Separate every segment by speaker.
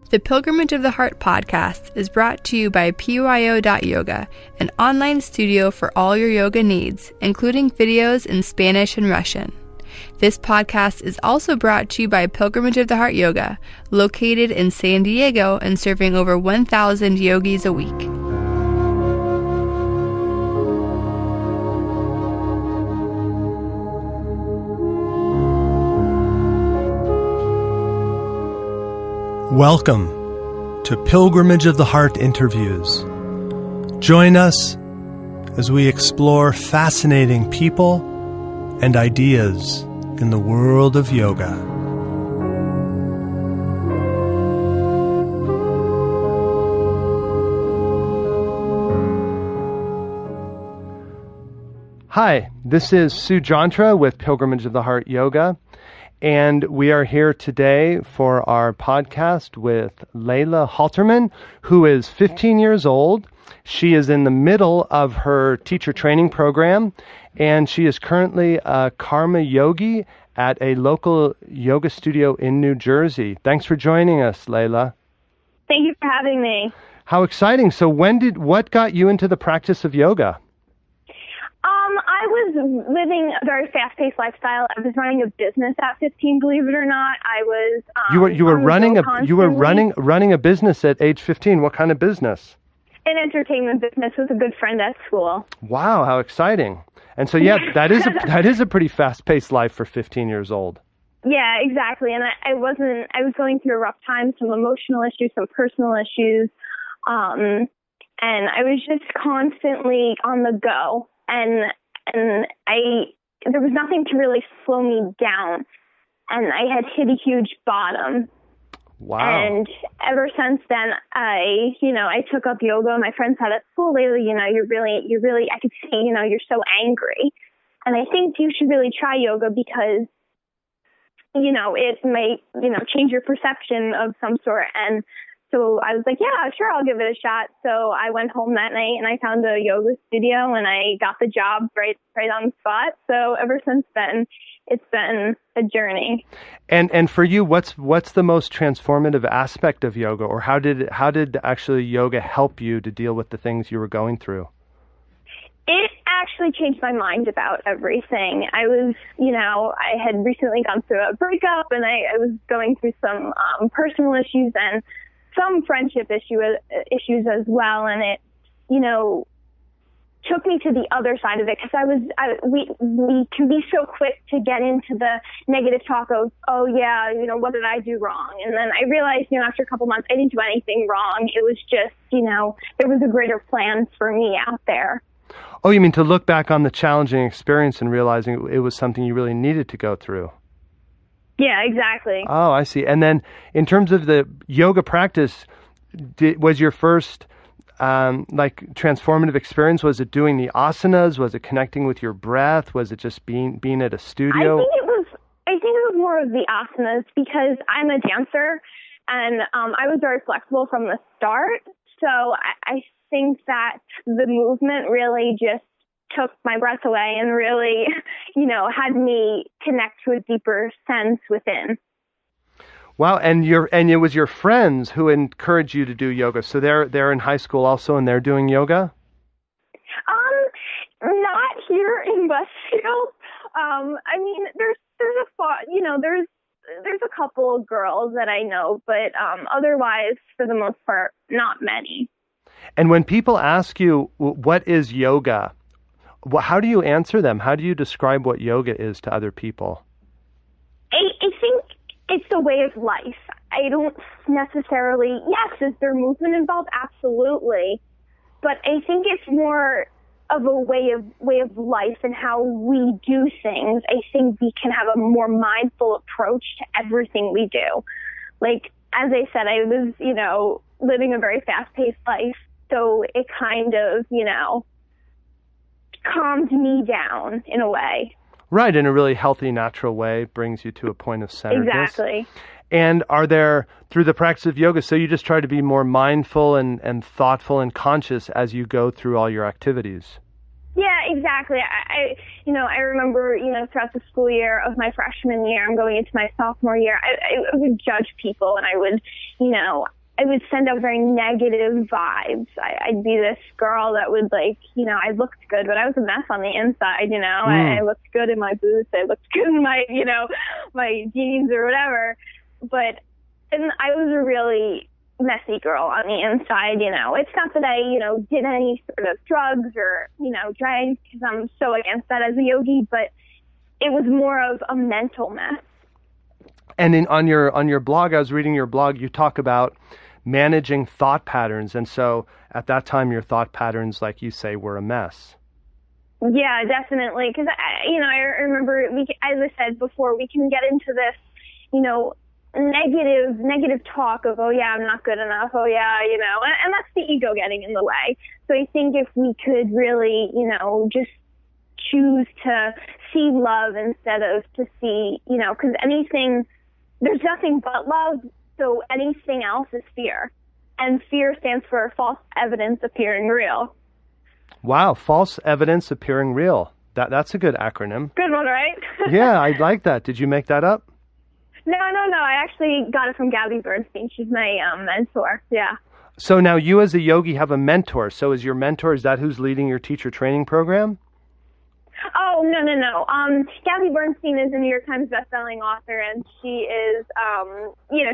Speaker 1: The Pilgrimage of the Heart podcast is brought to you by pyo.yoga, an online studio for all your yoga needs, including videos in Spanish and Russian. This podcast is also brought to you by Pilgrimage of the Heart Yoga, located in San Diego and serving over 1,000 yogis a week.
Speaker 2: Welcome to Pilgrimage of the Heart interviews. Join us as we explore fascinating people and ideas in the world of yoga. Hi, this is Sue Jantra with Pilgrimage of the Heart Yoga. And we are here today for our podcast with Layla Halterman, who is 15 years old. She is in the middle of her teacher training program, and she is currently a karma yogi at a local yoga studio in New Jersey. Thanks for joining us, Layla.
Speaker 3: Thank you for having me.
Speaker 2: How exciting. So what got you into the practice of yoga?
Speaker 3: I was living a very fast-paced lifestyle. I was running a business at 15, believe it or not. I was
Speaker 2: you were running a business at age 15. What kind of business?
Speaker 3: An entertainment business with a good friend at school.
Speaker 2: Wow, how exciting. And so that is a pretty fast-paced life for 15 years old.
Speaker 3: Yeah, exactly. And I was going through a rough time, some emotional issues, some personal issues. And I was just constantly on the go. And there was nothing to really slow me down, and I had hit a huge bottom.
Speaker 2: Wow.
Speaker 3: And ever since then, I took up yoga. My friend said at school, Layla, you're really, I could see, you're so angry. And I think you should really try yoga because, it may, change your perception of some sort. And so I was like, yeah, sure, I'll give it a shot. So I went home that night and I found a yoga studio and I got the job right on the spot. So ever since then, it's been a journey. And
Speaker 2: for you, what's the most transformative aspect of yoga, or how did actually yoga help you to deal with the things you were going through?
Speaker 3: It actually changed my mind about everything. I was, I had recently gone through a breakup and I was going through some personal issues and some friendship issues as well, and it, took me to the other side of it because we can be so quick to get into the negative talk of, oh yeah, what did I do wrong? And then I realized, after a couple months, I didn't do anything wrong. It was just, there was a greater plan for me out there.
Speaker 2: Oh, you mean to look back on the challenging experience and realizing it was something you really needed to go through?
Speaker 3: Yeah, exactly.
Speaker 2: Oh, I see. And then in terms of the yoga practice, was your first transformative experience, was it doing the asanas? Was it connecting with your breath? Was it just being at a studio?
Speaker 3: I think it was more of the asanas because I'm a dancer and I was very flexible from the start. So I think that the movement really just took my breath away and really, had me connect to a deeper sense within.
Speaker 2: Wow, and it was your friends who encouraged you to do yoga. So they're in high school also, and they're doing yoga?
Speaker 3: Not here in Westfield. There's a couple of girls that I know, but otherwise, for the most part, not many.
Speaker 2: And when people ask you, what is yoga? How do you answer them? How do you describe what yoga is to other people?
Speaker 3: I think it's a way of life. I don't necessarily, yes, is there movement involved? Absolutely. But I think it's more of a way of life and how we do things. I think we can have a more mindful approach to everything we do. Like, as I said, I was, living a very fast-paced life. So it kind of, calmed me down in a way.
Speaker 2: Right, in a really healthy, natural way, brings you to a point of centeredness.
Speaker 3: Exactly.
Speaker 2: And are there, through the practice of yoga, so you just try to be more mindful and thoughtful and conscious as you go through all your activities?
Speaker 3: Yeah, exactly. I remember, throughout the school year of my freshman year, I'm going into my sophomore year, I would judge people and I would, I would send out very negative vibes. I'd be this girl that would like, I looked good, but I was a mess on the inside, I looked good in my boots. I looked good in my, my jeans or whatever. And I was a really messy girl on the inside, It's not that I, did any sort of drugs or, drank, because I'm so against that as a yogi, but it was more of a mental mess.
Speaker 2: And on your blog, I was reading your blog, you talk about managing thought patterns. And so at that time, your thought patterns, like you say, were a mess.
Speaker 3: Yeah, definitely. Because, I remember, as I said before, we can get into this, negative talk of, oh, yeah, I'm not good enough. Oh, yeah, and that's the ego getting in the way. So I think if we could really, just choose to see love instead of to see, because there's nothing but love. So anything else is fear. And fear stands for false evidence appearing real.
Speaker 2: Wow, false evidence appearing real. That's a good acronym.
Speaker 3: Good one, right?
Speaker 2: Yeah, I like that. Did you make that up?
Speaker 3: No. I actually got it from Gabrielle Bernstein. She's my mentor. Yeah.
Speaker 2: So now you as a yogi have a mentor. So is your mentor, is that who's leading your teacher training program?
Speaker 3: Oh, no. Gabrielle Bernstein is a New York Times bestselling author, and she is,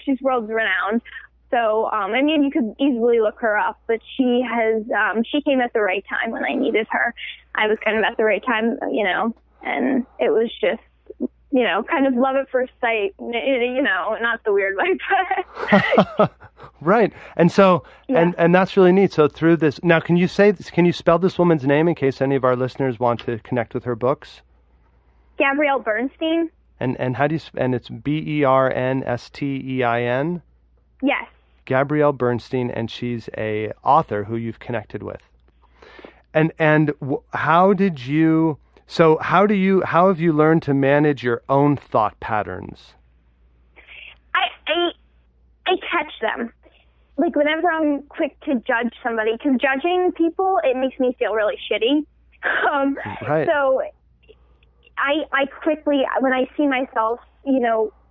Speaker 3: she's world renowned. So, you could easily look her up, but she came at the right time when I needed her. I was kind of at the right time, and it was just, kind of love at first sight, not the weird way, but.
Speaker 2: Right. And so,
Speaker 3: yeah.
Speaker 2: and that's really neat. So through this, now can you spell this woman's name in case any of our listeners want to connect with her books?
Speaker 3: Gabrielle Bernstein.
Speaker 2: And how do you, and it's Bernstein?
Speaker 3: Yes.
Speaker 2: Gabrielle Bernstein, and she's a author who you've connected with. And how have you learned to manage your own thought patterns?
Speaker 3: I catch them. Like whenever I'm quick to judge somebody, because judging people, it makes me feel really shitty.
Speaker 2: Right.
Speaker 3: So I quickly, when I see myself,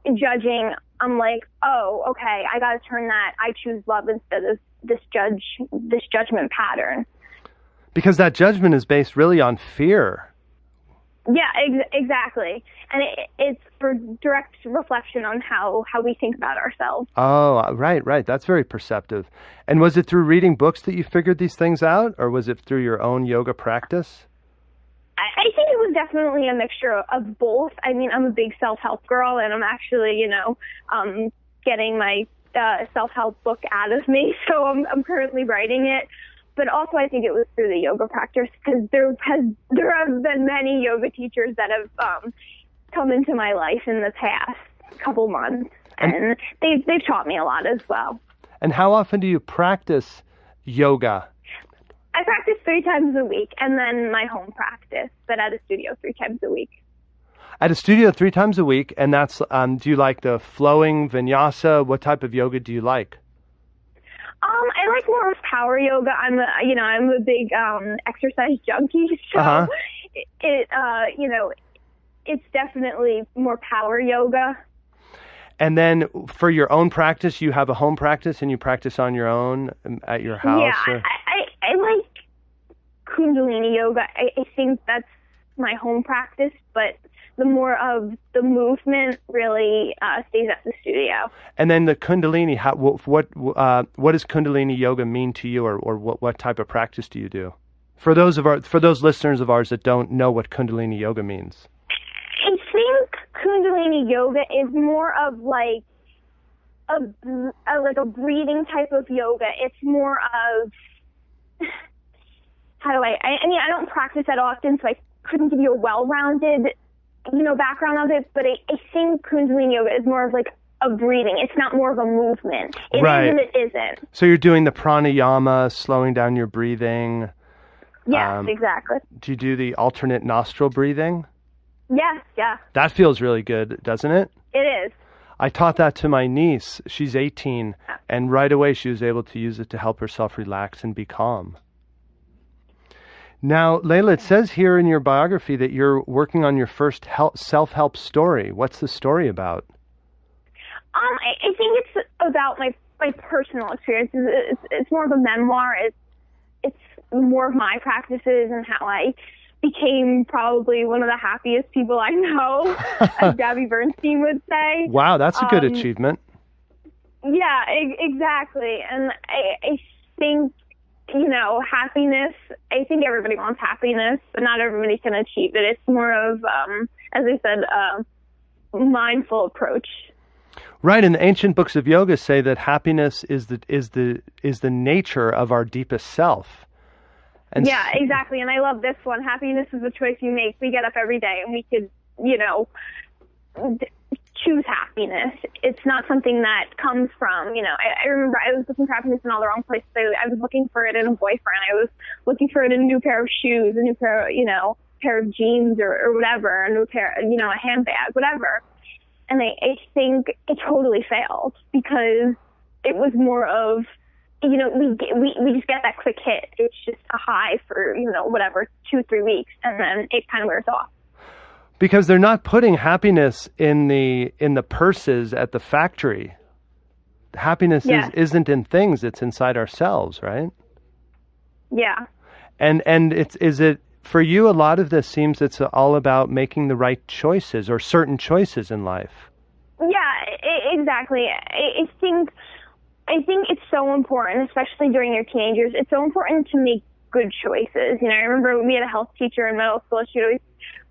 Speaker 3: judging, I'm like, oh, okay, I got to turn that. I choose love instead of this judgment pattern.
Speaker 2: Because that judgment is based really on fear.
Speaker 3: Yeah, exactly. And it's for direct reflection on how we think about ourselves.
Speaker 2: Oh, right. That's very perceptive. And was it through reading books that you figured these things out, or was it through your own yoga practice?
Speaker 3: I think it was definitely a mixture of both. I mean, I'm a big self-help girl, and I'm actually, getting my self-help book out of me, so I'm currently writing it. But also, I think it was through the yoga practice, because there have been many yoga teachers that have come into my life in the past couple months, and they've taught me a lot as well.
Speaker 2: And how often do you practice yoga?
Speaker 3: I practice 3 times a week, and then my home practice, but at a studio 3 times a week.
Speaker 2: At a studio 3 times a week, and that's do you like the flowing vinyasa? What type of yoga do you like?
Speaker 3: I like more of power yoga. I'm a big exercise junkie, so it's definitely more power yoga.
Speaker 2: And then for your own practice, you have a home practice and you practice on your own at your house?
Speaker 3: Yeah, I like Kundalini Yoga. I think that's my home practice, but the more of the movement really stays at the studio. And
Speaker 2: then the Kundalini, what does Kundalini Yoga mean to you, or what type of practice do you do? For those listeners of ours that don't know what Kundalini Yoga means.
Speaker 3: I think Kundalini Yoga is more of like a breathing type of yoga. It's more of, how do I don't practice that often, so I couldn't give you a well-rounded background of it, but I think Kundalini Yoga is more of like a breathing. It's not more of a movement. It
Speaker 2: right.
Speaker 3: is and it isn't.
Speaker 2: So you're doing the pranayama, slowing down your breathing.
Speaker 3: Yes, exactly.
Speaker 2: Do you do the alternate nostril breathing?
Speaker 3: Yes, yeah.
Speaker 2: That feels really good, doesn't it?
Speaker 3: It is.
Speaker 2: I taught that to my niece. She's 18, and right away she was able to use it to help herself relax and be calm. Now, Layla, it says here in your biography that you're working on your first self-help story. What's the story about?
Speaker 3: I think it's about my my personal experience. It's more of a memoir. It's more of my practices and how I became probably one of the happiest people I know, as Gabby Bernstein would say.
Speaker 2: Wow, that's a good achievement.
Speaker 3: Yeah, exactly. And I think, happiness, I think everybody wants happiness, but not everybody can achieve it. It's more of, as I said, a mindful approach.
Speaker 2: Right, and the ancient books of yoga say that happiness is the nature of our deepest self. And
Speaker 3: yeah, exactly. And I love this one. Happiness is a choice you make. We get up every day and we could, choose happiness. It's not something that comes from, I remember I was looking for happiness in all the wrong places. I was looking for it in a boyfriend. I was looking for it in a new pair of shoes, a new pair, pair of jeans or whatever, a new pair, a handbag, whatever. And I think it totally failed because it was more of, we just get that quick hit. It's just a high for, 2-3 weeks, and then it kind of wears off.
Speaker 2: Because they're not putting happiness in the purses at the factory. Happiness isn't in things; it's inside ourselves, right? Yeah. And is it for you? A lot of this seems it's all about making the right choices or certain choices in life.
Speaker 3: Yeah, exactly. I think it's so important, especially during your teenage years. It's so important to make good choices. I remember we had a health teacher in middle school. She'd always,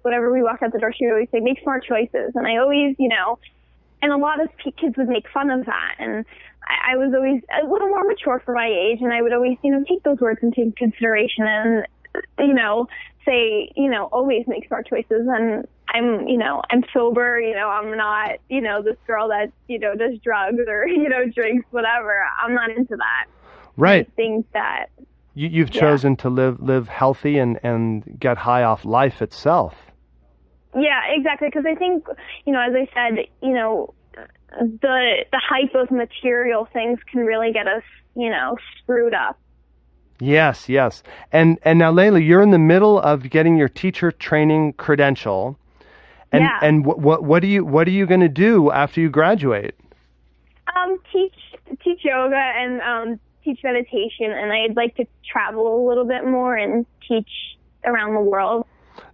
Speaker 3: whenever we walked out the door, she'd always say, make smart choices. And I always, and a lot of kids would make fun of that. And I was always a little more mature for my age. And I would always, take those words into consideration and, say, always make smart choices. And I'm sober, I'm not, this girl that, does drugs or, drinks, whatever. I'm not into that.
Speaker 2: Right.
Speaker 3: I think that
Speaker 2: you've chosen to live healthy and get high off life itself.
Speaker 3: Yeah, exactly. Because I think, as I said, the hype of material things can really get us, screwed up.
Speaker 2: Yes. And now, Layla, you're in the middle of getting your teacher training credential. And what are you going to do after you graduate? Teach
Speaker 3: yoga and teach meditation, and I'd like to travel a little bit more and teach around the world.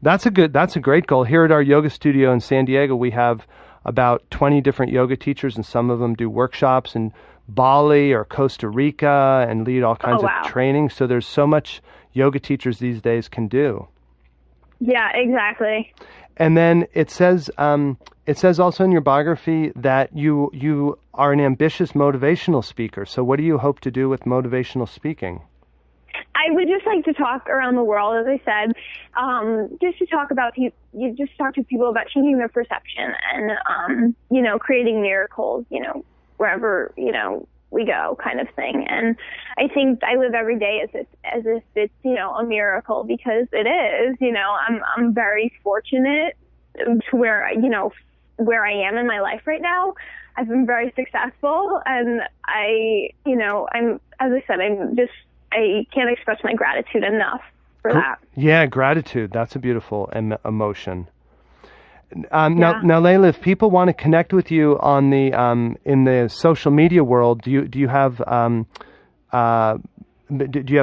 Speaker 2: That's a great goal. Here at our yoga studio in San Diego, we have about 20 different yoga teachers, and some of them do workshops in Bali or Costa Rica and lead all kinds of training. So there's so much yoga teachers these days can do.
Speaker 3: Yeah, exactly.
Speaker 2: And then it says also in your biography that you are an ambitious motivational speaker. So what do you hope to do with motivational speaking?
Speaker 3: I would just like to talk around the world, as I said, just to talk about talk to people about changing their perception and creating miracles, wherever we go, kind of thing. And I think I live every day as if it's a miracle, because it is. I'm very fortunate to where I am in my life right now. I've been very successful, and I'm, as I said, I can't express my gratitude enough for that.
Speaker 2: Yeah, gratitude. That's a beautiful emotion. Now, Layla, if people want to connect with you on the in the social media world, do you have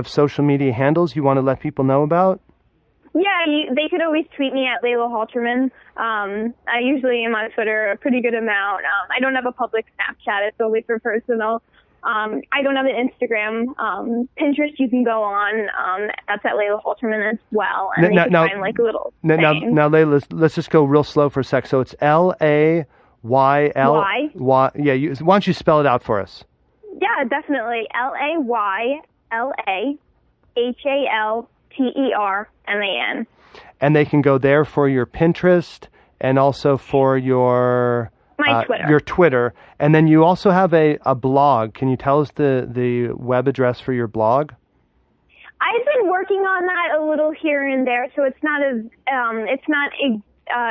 Speaker 2: social media handles you want to let people know about?
Speaker 3: Yeah, they could always tweet me at Layla Halterman. I usually am on Twitter a pretty good amount. I don't have a public Snapchat; it's only for personal. I don't have an Instagram. Pinterest you can go on. That's at Layla Halterman as well. And you can find like a little thing. Now,
Speaker 2: Layla, let's just go real slow for a sec. So it's Layla. Y. Yeah, why don't you spell it out for us?
Speaker 3: Yeah, definitely. LaylaHalterman.
Speaker 2: And they can go there for your Pinterest and also for your
Speaker 3: Twitter.
Speaker 2: Your Twitter. And then you also have a blog. Can you tell us the web address for your blog?
Speaker 3: I've been working on that a little here and there, so it's not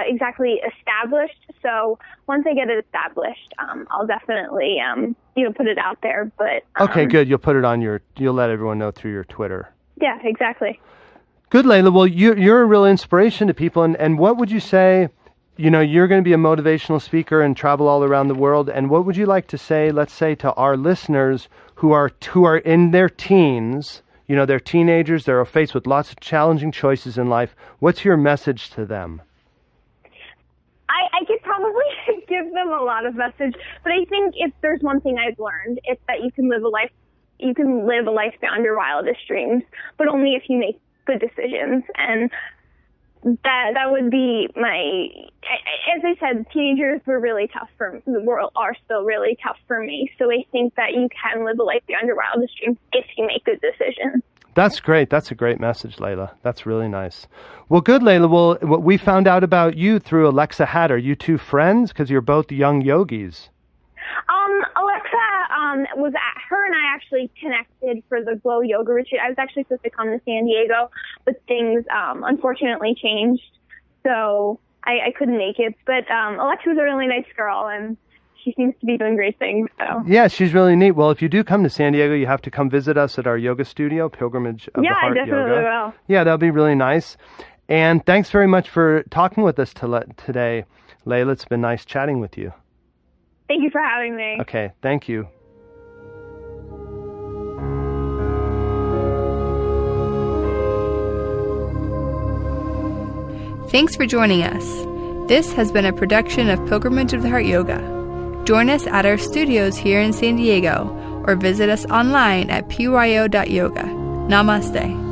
Speaker 3: exactly established. So once I get it established, I'll definitely put it out there. But
Speaker 2: okay, good. You'll put it on you'll let everyone know through your Twitter.
Speaker 3: Yeah, exactly.
Speaker 2: Good, Layla. Well, you're a real inspiration to people. And what would you say? you're going to be a motivational speaker and travel all around the world. And what would you like to say, let's say, to our listeners who are in their teens, they're teenagers, they're faced with lots of challenging choices in life. What's your message to them?
Speaker 3: I could probably give them a lot of message, but I think if there's one thing I've learned, it's that you can live a life beyond your wildest dreams, but only if you make good decisions. And that would be as I said, teenagers were really tough the world are still really tough for me. So I think that you can live a life beyond your wildest dreams if you make good decisions.
Speaker 2: That's great. That's a great message, Layla. That's really nice. Well, good, Layla. Well, we found out about you through Alexa Hatt. Are you two friends? Because you're both young yogis. Alexa
Speaker 3: her and I actually connected for the Glow Yoga retreat. I was actually supposed to come to San Diego, but things unfortunately changed, so I couldn't make it. But Alexa's a really nice girl, and she seems to be doing great things. So
Speaker 2: yeah, she's really neat. Well, if you do come to San Diego, you have to come visit us at our yoga studio, Pilgrimage of the Heart Yoga. Yeah, I definitely will. Yeah, that'll be really nice. And thanks very much for talking with us today, Layla. It's been nice chatting with you.
Speaker 3: Thank you for having me.
Speaker 2: Okay, thank you.
Speaker 1: Thanks for joining us. This has been a production of Pilgrimage of the Heart Yoga. Join us at our studios here in San Diego or visit us online at pyo.yoga. Namaste.